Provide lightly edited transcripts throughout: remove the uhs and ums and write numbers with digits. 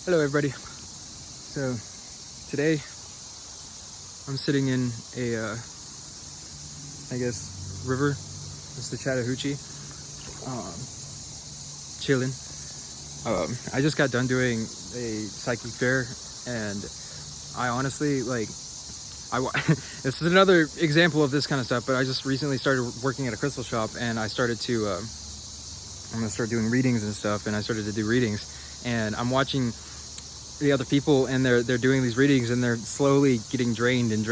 Hello everybody. So today I'm sitting in a I guess river. It's the Chattahoochee. Chilling. I just got done doing a psychic fair, and I honestly this is another example of this kind of stuff, but I just recently started working at a crystal shop, and I started to I'm gonna start doing readings and stuff, and I started to do readings, and I'm watching the other people, and they're doing these readings, and they're slowly getting drained, and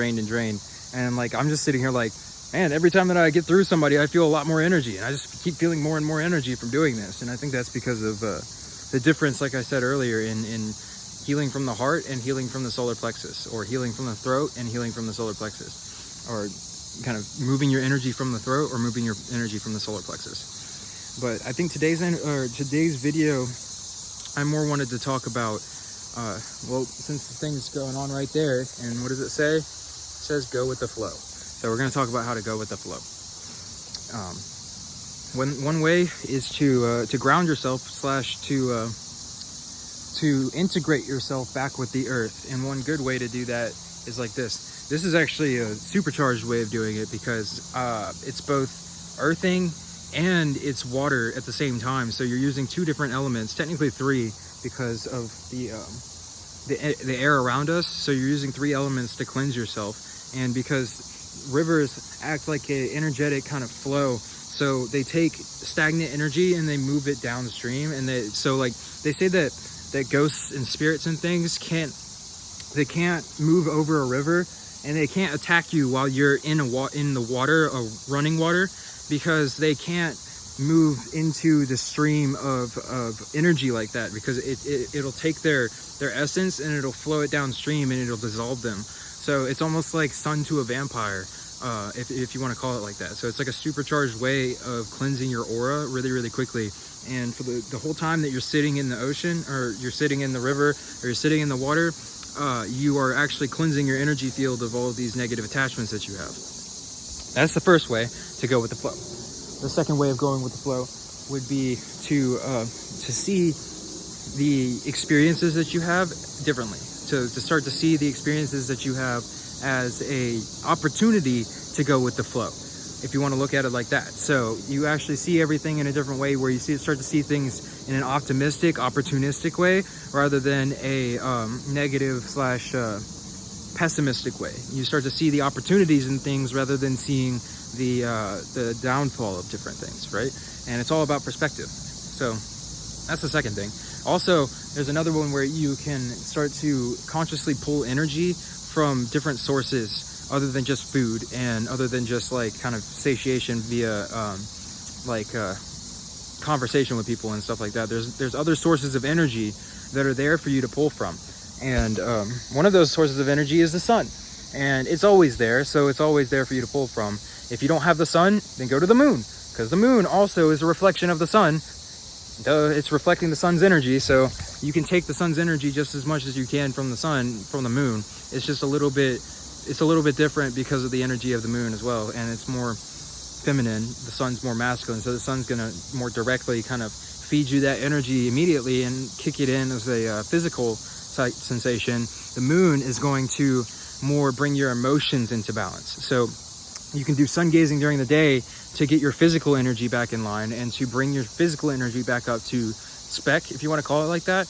like I'm just sitting here like, man, every time that I get through somebody, I feel a lot more energy, and I just keep feeling more and more energy from doing this. And I think that's because of the difference, like I said earlier, in healing from the heart and healing from the solar plexus, or healing from the throat and healing from the solar plexus, or kind of moving your energy from the throat or moving your energy from the solar plexus. But I think today's video, I more wanted to talk about well, since the thing's going on right there, and what does it say? It says go with the flow. So we're going to talk about how to go with the flow. One way is to ground yourself / to integrate yourself back with the earth. And one good way to do that is like this. This is actually a supercharged way of doing it, because it's both earthing and it's water at the same time. So you're using two different elements, technically three, because of the air around us. So you're using three elements to cleanse yourself. And because rivers act like an energetic kind of flow, so they take stagnant energy and they move it downstream. And they say that ghosts and spirits and things can't move over a river, and they can't attack you while you're in the water, running water, because they can't move into the stream of energy like that, because it'll take their essence and it'll flow it downstream and it'll dissolve them. So it's almost like sun to a vampire, if you want to call it like that. So it's like a supercharged way of cleansing your aura really, really quickly. And for the whole time that you're sitting in the ocean, or you're sitting in the river, or you're sitting in the water, you are actually cleansing your energy field of all of these negative attachments that you have. That's the first way to go with the flow. The second way of going with the flow would be to see the experiences that you have differently. To start to see the experiences that you have as a opportunity to go with the flow, if you want to look at it like that. So you actually see everything in a different way, where you start to see things in an optimistic, opportunistic way, rather than a negative / pessimistic way. You start to see the opportunities in things rather than seeing the downfall of different things, right? And it's all about perspective. So that's the second thing. Also, there's another one where you can start to consciously pull energy from different sources other than just food, and other than just like kind of satiation via conversation with people and stuff like that. There's other sources of energy that are there for you to pull from. And one of those sources of energy is the sun. And it's always there, so it's always there for you to pull from. If you don't have the sun, then go to the moon, because the moon also is a reflection of the sun. It's reflecting the sun's energy, so you can take the sun's energy just as much as you can from the sun, from the moon. It's just a little bit different because of the energy of the moon as well, and it's more feminine. The sun's more masculine, so the sun's gonna more directly kind of feed you that energy immediately and kick it in as a physical sensation. The moon is going to more bring your emotions into balance. So you can do sun gazing during the day to get your physical energy back in line, and to bring your physical energy back up to spec, if you want to call it like that.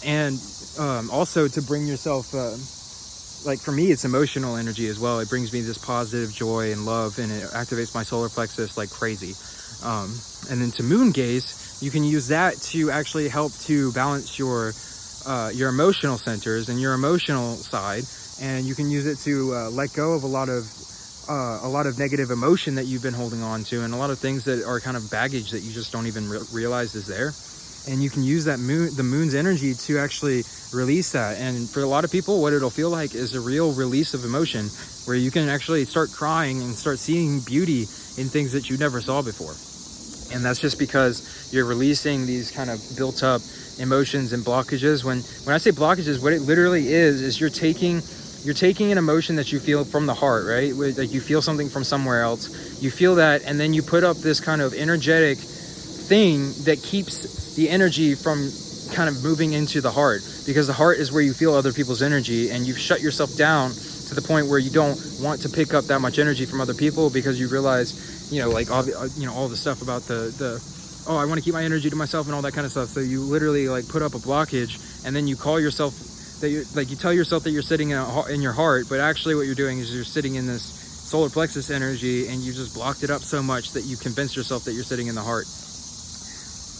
And also to bring yourself, like for me, it's emotional energy as well. It brings me this positive joy and love, and it activates my solar plexus like crazy. And then to moon gaze, you can use that to actually help to balance your emotional centers and your emotional side. And you can use it to let go of a lot of negative emotion that you've been holding on to, and a lot of things that are kind of baggage that you just don't even realize is there. And you can use the moon's energy to actually release that. And for a lot of people, what it'll feel like is a real release of emotion, where you can actually start crying and start seeing beauty in things that you never saw before. And that's just because you're releasing these kind of built up emotions and blockages. When I say blockages, what it literally is you're taking an emotion that you feel from the heart, right? Like you feel something from somewhere else, you feel that, and then you put up this kind of energetic thing that keeps the energy from kind of moving into the heart, because the heart is where you feel other people's energy, and you've shut yourself down to the point where you don't want to pick up that much energy from other people, because you realize, like all the stuff about the oh, I want to keep my energy to myself and all that kind of stuff. So you literally like put up a blockage, and then you call yourself that you tell yourself that you're sitting in your heart, but actually what you're doing is you're sitting in this solar plexus energy, and you just blocked it up so much that you convince yourself that you're sitting in the heart.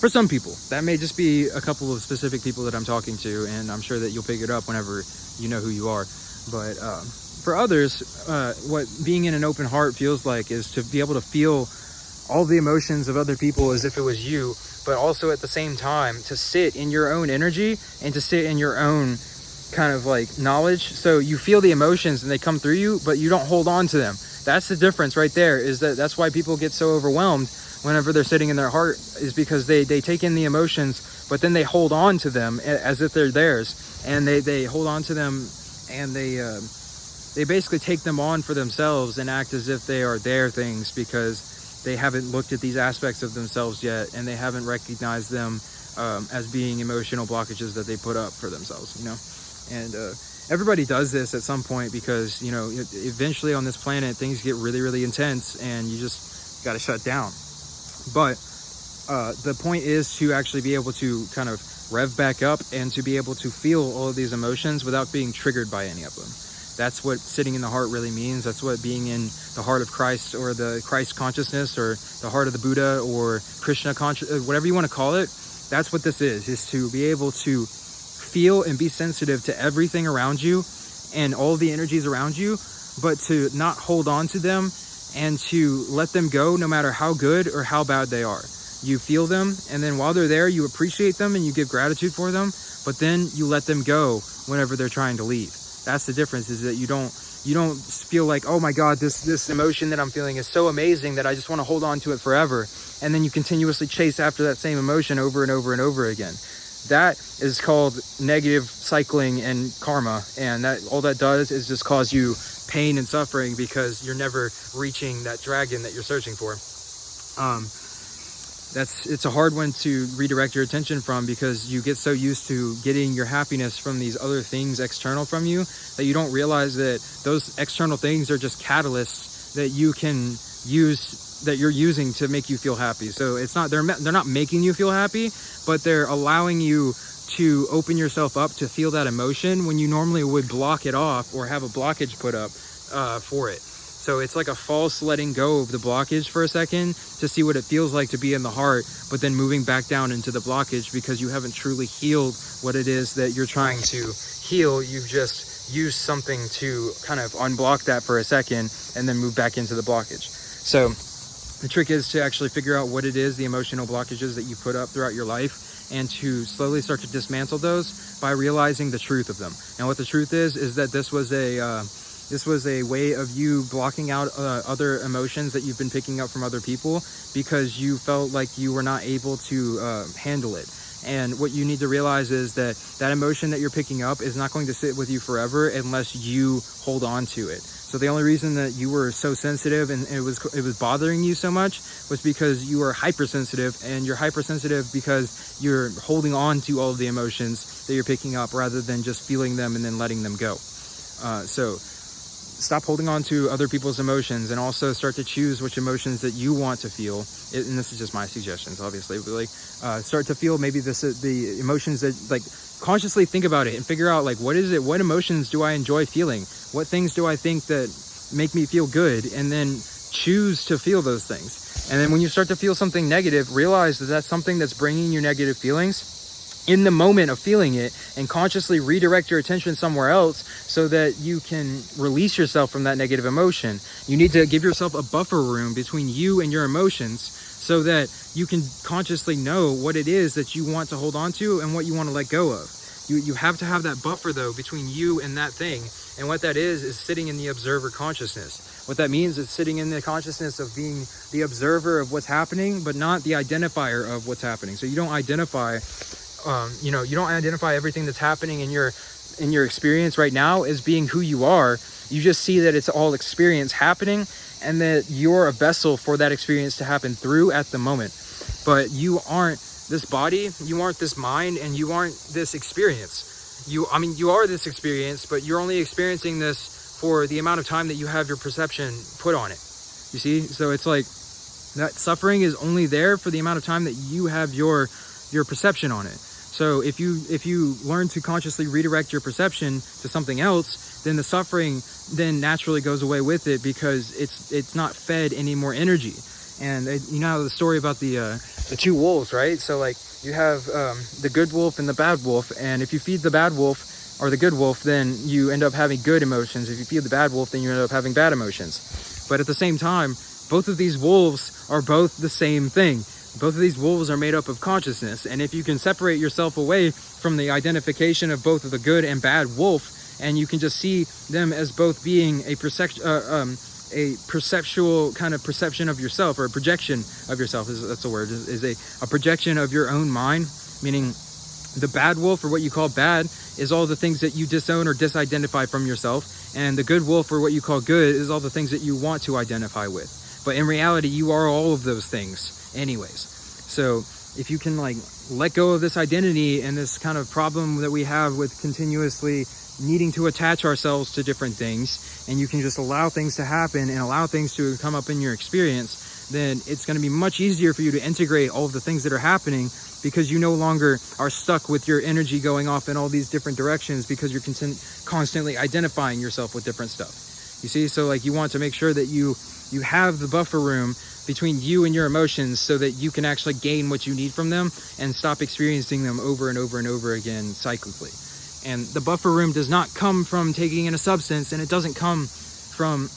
For some people, that may just be a couple of specific people that I'm talking to, and I'm sure that you'll pick it up whenever you know who you are. But for others, what being in an open heart feels like is to be able to feel all the emotions of other people as if it was you, but also at the same time to sit in your own energy and to sit in your own kind of like knowledge. So you feel the emotions and they come through you, but you don't hold on to them. That's the difference right there, is that's why people get so overwhelmed whenever they're sitting in their heart, is because they take in the emotions, but then they hold on to them as if they're theirs, and they hold on to them, and they basically take them on for themselves and act as if they are their things, because they haven't looked at these aspects of themselves yet, and they haven't recognized them as being emotional blockages that they put up for themselves, and everybody does this at some point, because eventually on this planet things get really, really intense, and you just got to shut down. But the point is to actually be able to kind of rev back up and to be able to feel all of these emotions without being triggered by any of them. That's what sitting in the heart really means. That's what being in the heart of Christ, or the Christ consciousness, or the heart of the Buddha, or Krishna consciousness, whatever you want to call it. That's what this is to be able to feel and be sensitive to everything around you and all the energies around you, but to not hold on to them, and to let them go no matter how good or how bad they are. You feel them, and then while they're there, you appreciate them and you give gratitude for them, but then you let them go whenever they're trying to leave. That's the difference, is that you don't feel like, oh my God, this emotion that I'm feeling is so amazing that I just want to hold on to it forever. And then you continuously chase after that same emotion over and over and over again. That is called negative cycling and karma. And that all that does is just cause you pain and suffering, because you're never reaching that dragon that you're searching for. It's a hard one to redirect your attention from, because you get so used to getting your happiness from these other things external from you that you don't realize that those external things are just catalysts that you can use, that you're using to make you feel happy. So it's not, they're not making you feel happy, but they're allowing you to open yourself up to feel that emotion when you normally would block it off or have a blockage put up for it. So it's like a false letting go of the blockage for a second to see what it feels like to be in the heart, but then moving back down into the blockage, because you haven't truly healed what it is that you're trying to heal. You've just used something to kind of unblock that for a second and then move back into the blockage. So the trick is to actually figure out what it is, the emotional blockages that you put up throughout your life, and to slowly start to dismantle those by realizing the truth of them. And what the truth is that this was a way of you blocking out other emotions that you've been picking up from other people, because you felt like you were not able to handle it. And what you need to realize is that that emotion that you're picking up is not going to sit with you forever unless you hold on to it. So the only reason that you were so sensitive and it was bothering you so much was because you were hypersensitive, and you're hypersensitive because you're holding on to all of the emotions that you're picking up rather than just feeling them and then letting them go. So stop holding on to other people's emotions, and also start to choose which emotions that you want to feel. And this is just my suggestions, obviously, but like start to feel maybe the emotions that, like, consciously think about it and figure out, like, what emotions do I enjoy feeling? What things do I think that make me feel good? And then choose to feel those things. And then when you start to feel something negative, realize that that's something that's bringing you negative feelings in the moment of feeling it, and consciously redirect your attention somewhere else so that you can release yourself from that negative emotion. You need to give yourself a buffer room between you and your emotions so that you can consciously know what it is that you want to hold on to and what you want to let go of. You have to have that buffer, though, between you and that thing. And what that is sitting in the observer consciousness. What that means is sitting in the consciousness of being the observer of what's happening, but not the identifier of what's happening. So you don't identify you don't identify everything that's happening in your experience right now as being who you are. You just see that it's all experience happening, and that you're a vessel for that experience to happen through at the moment. But you aren't this body, you aren't this mind, and you aren't this experience. You are this experience, but you're only experiencing this for the amount of time that you have your perception put on it. You see? So it's like that suffering is only there for the amount of time that you have your perception on it. So if you learn to consciously redirect your perception to something else, then the suffering then naturally goes away with it, because it's not fed any more energy. And you know the story about the two wolves, right? So like you have the good wolf and the bad wolf, and if you feed the bad wolf or the good wolf, then you end up having good emotions. If you feed the bad wolf, then you end up having bad emotions. But at the same time, both of these wolves are both the same thing. Both of these wolves are made up of consciousness, and if you can separate yourself away from the identification of both of the good and bad wolf, and you can just see them as both being a perceptual kind of perception of yourself, or a projection of yourself, that's the word, is a projection of your own mind, meaning the bad wolf, or what you call bad, is all the things that you disown or disidentify from yourself, and the good wolf, or what you call good, is all the things that you want to identify with. But in reality, you are all of those things anyways. So if you can like let go of this identity and this kind of problem that we have with continuously needing to attach ourselves to different things, and you can just allow things to happen and allow things to come up in your experience, then it's going to be much easier for you to integrate all of the things that are happening, because you no longer are stuck with your energy going off in all these different directions, because you're constantly identifying yourself with different stuff. You see? So like you want to make sure that you have the buffer room between you and your emotions, so that you can actually gain what you need from them and stop experiencing them over and over and over again cyclically. And the buffer room does not come from taking in a substance, and it doesn't come from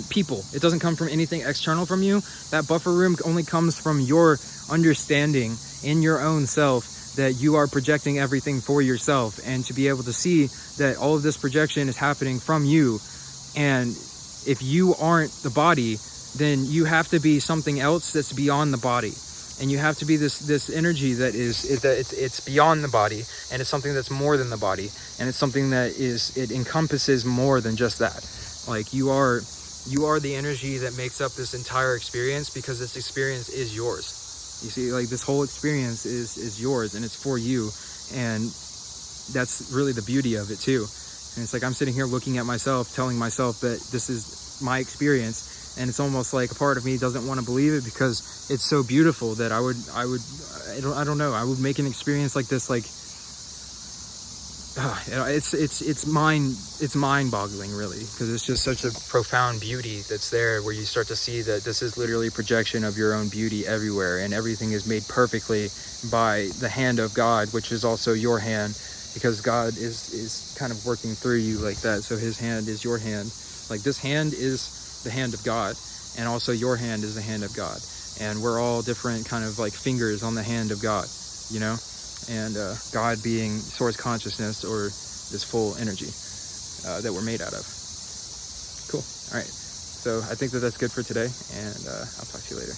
people. It doesn't come from anything external from you. That buffer room only comes from your understanding in your own self that you are projecting everything for yourself, and to be able to see that all of this projection is happening from you. And if you aren't the body, then you have to be something else that's beyond the body, and you have to be this energy that it's beyond the body, and it's something that's more than the body, and it's something that it encompasses more than just that. Like you are the energy that makes up this entire experience, because this experience is yours. You see, like this whole experience is yours, and it's for you, and that's really the beauty of it too. And it's like I'm sitting here looking at myself, telling myself that this is my experience, and it's almost like a part of me doesn't want to believe it, because it's so beautiful that I don't know, I would make an experience like this, like it's mind-boggling really, because it's just such a profound beauty that's there, where you start to see that this is literally a projection of your own beauty everywhere, and everything is made perfectly by the hand of God, which is also your hand, because God is kind of working through you like that. So his hand is your hand. Like this hand is the hand of God, and also your hand is the hand of God, and we're all different kind of like fingers on the hand of God, you know, and God being source consciousness, or this full energy that we're made out of. Cool. All right, so I think that's good for today, and I'll talk to you later.